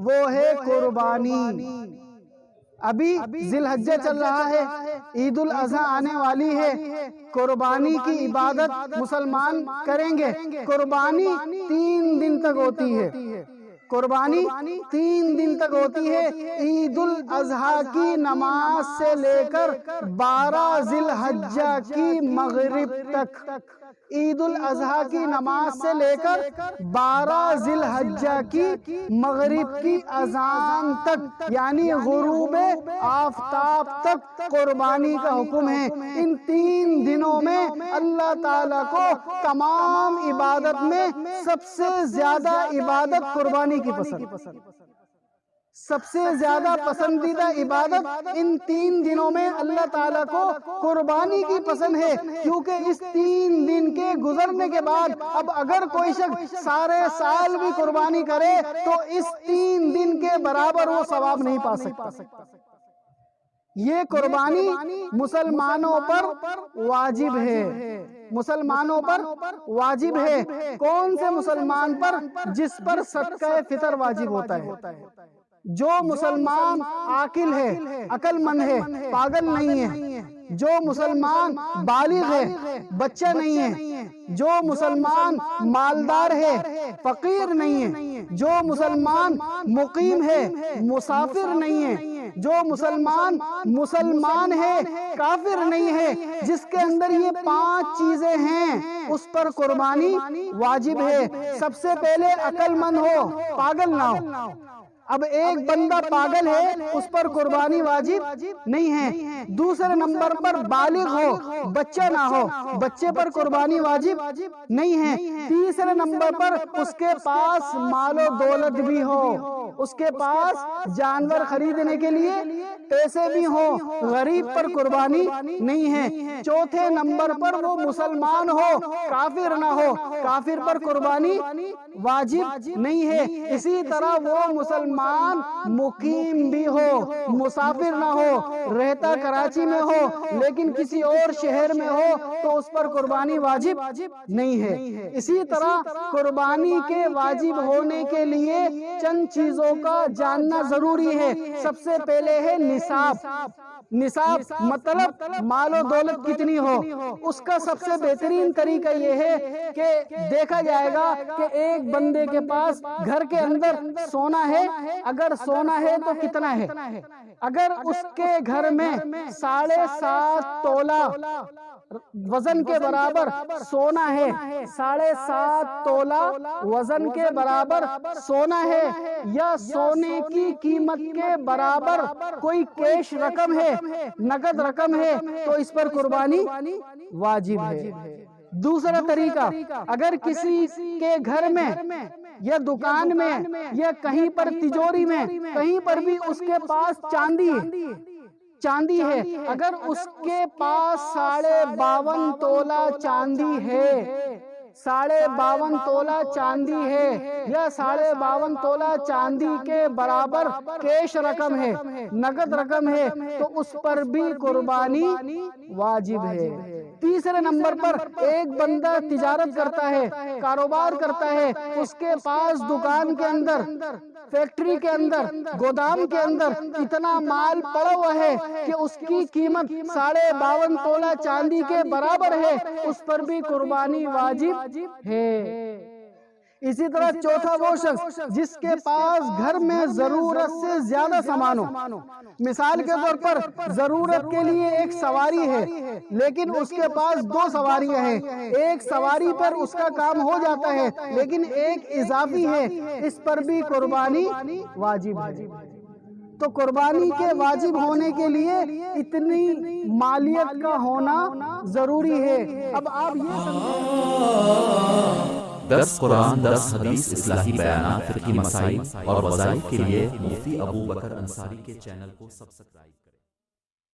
وہ ہے قربانی۔ ابھی ذی الحجہ چل رہا ہے، عید الاضحیٰ آنے والی ہے، قربانی کی عبادت مسلمان کریں گے۔ قربانی 3 دن تک ہوتی ہے، قربانی 3 دن تک ہوتی ہے، عید الاضحیٰ کی نماز سے لے کر 12 ذی الحجہ کی مغرب تک، عید الاضحیٰ کی نماز سے لے کر 12 ذی الحجہ کی مغرب کی اذان تک، یعنی غروب آفتاب تک قربانی کا حکم ہے۔ ان 3 دنوں میں اللہ تعالیٰ کو تمام عبادت میں سب سے زیادہ عبادت قربانی کی پسند، سب سے زیادہ پسندیدہ عبادت ان 3 دنوں میں اللہ تعالیٰ کو قربانی کی پسند ہے، کیونکہ اس 3 دن کے گزرنے کے بعد اب اگر کوئی شخص سارے سال بھی قربانی کرے تو اس 3 دن کے برابر وہ ثواب نہیں پا سکتا۔ یہ قربانی مسلمانوں پر واجب ہے، مسلمانوں پر واجب ہے۔ کون سے مسلمان پر؟ جس پر صدقہ فطر واجب ہوتا ہے۔ جو مسلمان عاقل ہے، عقل مند ہے، پاگل نہیں ہے، جو مسلمان بالغ ہے، بچہ نہیں ہے، جو مسلمان مالدار ہے، فقیر نہیں ہے، جو مسلمان مقیم ہے، مسافر نہیں ہے، جو مسلمان ہے، کافر نہیں ہے، جس کے اندر یہ 5 چیزیں ہیں، اس پر قربانی واجب ہے۔ سب سے پہلے عقل مند ہو، پاگل نہ ہو۔ اب ایک بندہ پاگل ہے، اس پر قربانی واجب نہیں ہے۔ دوسرے نمبر پر بالغ ہو، بچہ نہ ہو، بچے پر قربانی واجب نہیں ہے۔ تیسرے نمبر پر اس کے پاس مال و دولت بھی ہو، اس کے پاس جانور خریدنے کے لیے پیسے بھی ہوں، غریب پر قربانی نہیں ہے۔ چوتھے نمبر پر وہ مسلمان ہو، کافر نہ ہو، کافر پر قربانی واجب نہیں ہے۔ اسی طرح وہ مسلمان مقیم بھی ہو، مسافر نہ ہو، رہتا کراچی میں ہو لیکن کسی اور شہر میں ہو تو اس پر قربانی واجب نہیں ہے۔ اسی طرح قربانی کے واجب ہونے کے لیے چند چیزوں کا جاننا ضروری ہے۔ سب سے پہلے ہے نصاب۔ نصاب مطلب مال و دولت کتنی ہو۔ اس کا سب سے بہترین طریقہ یہ ہے کہ دیکھا جائے گا کہ ایک بندے کے پاس گھر کے اندر سونا ہے، اگر سونا ہے تو کتنا ہے۔ اگر اس کے گھر میں 7.5 تولہ وزن کے برابر سونا ہے، 7.5 تولہ وزن کے برابر سونا ہے، یا سونے کی قیمت کے برابر کوئی کیش رقم ہے، نقد رقم ہے، تو اس پر قربانی واجب ہے۔ دوسرا طریقہ، اگر کسی کے گھر میں یا دکان میں یا کہیں پر تجوری میں کہیں پر بھی اس کے پاس چاندی ہے، اگر اس کے پاس 52.5 تولہ چاندی ہے، 52.5 تولہ چاندی ہے، یا 52.5 تولہ چاندی کے برابر کیش رقم ہے، نقد رقم ہے، تو اس پر بھی قربانی واجب ہے۔ تیسرے نمبر پر ایک بندہ تجارت کرتا ہے، کاروبار کرتا ہے، اس کے پاس دکان کے اندر، فیکٹری کے اندر، گودام کے اندر اتنا مال پڑا ہوا ہے کہ اس کی قیمت 52.5 تولہ چاندی کے برابر ہے، اس پر بھی قربانی واجب ہے۔ اسی طرح چوتھا وہ شخص جس کے پاس گھر میں ضرورت سے زیادہ سامان ہو، مثال کے طور پر ضرورت کے لیے ایک سواری ہے لیکن اس کے پاس 2 سواریاں ہیں، ایک سواری پر اس کا کام ہو جاتا ہے لیکن ایک اضافی ہے، اس پر بھی قربانی واجب ہے۔ تو قربانی کے واجب ہونے کے لیے اتنی مالیت کا ہونا ضروری ہے۔ اب آپ یہ سمجھیں، 10 قرآن 10 حدیث اصلاحی بیانات فقہی مسائل اور وظائف کے لیے مفتی ابو بکر انصاری کے چینل کو سبسکرائب کریں۔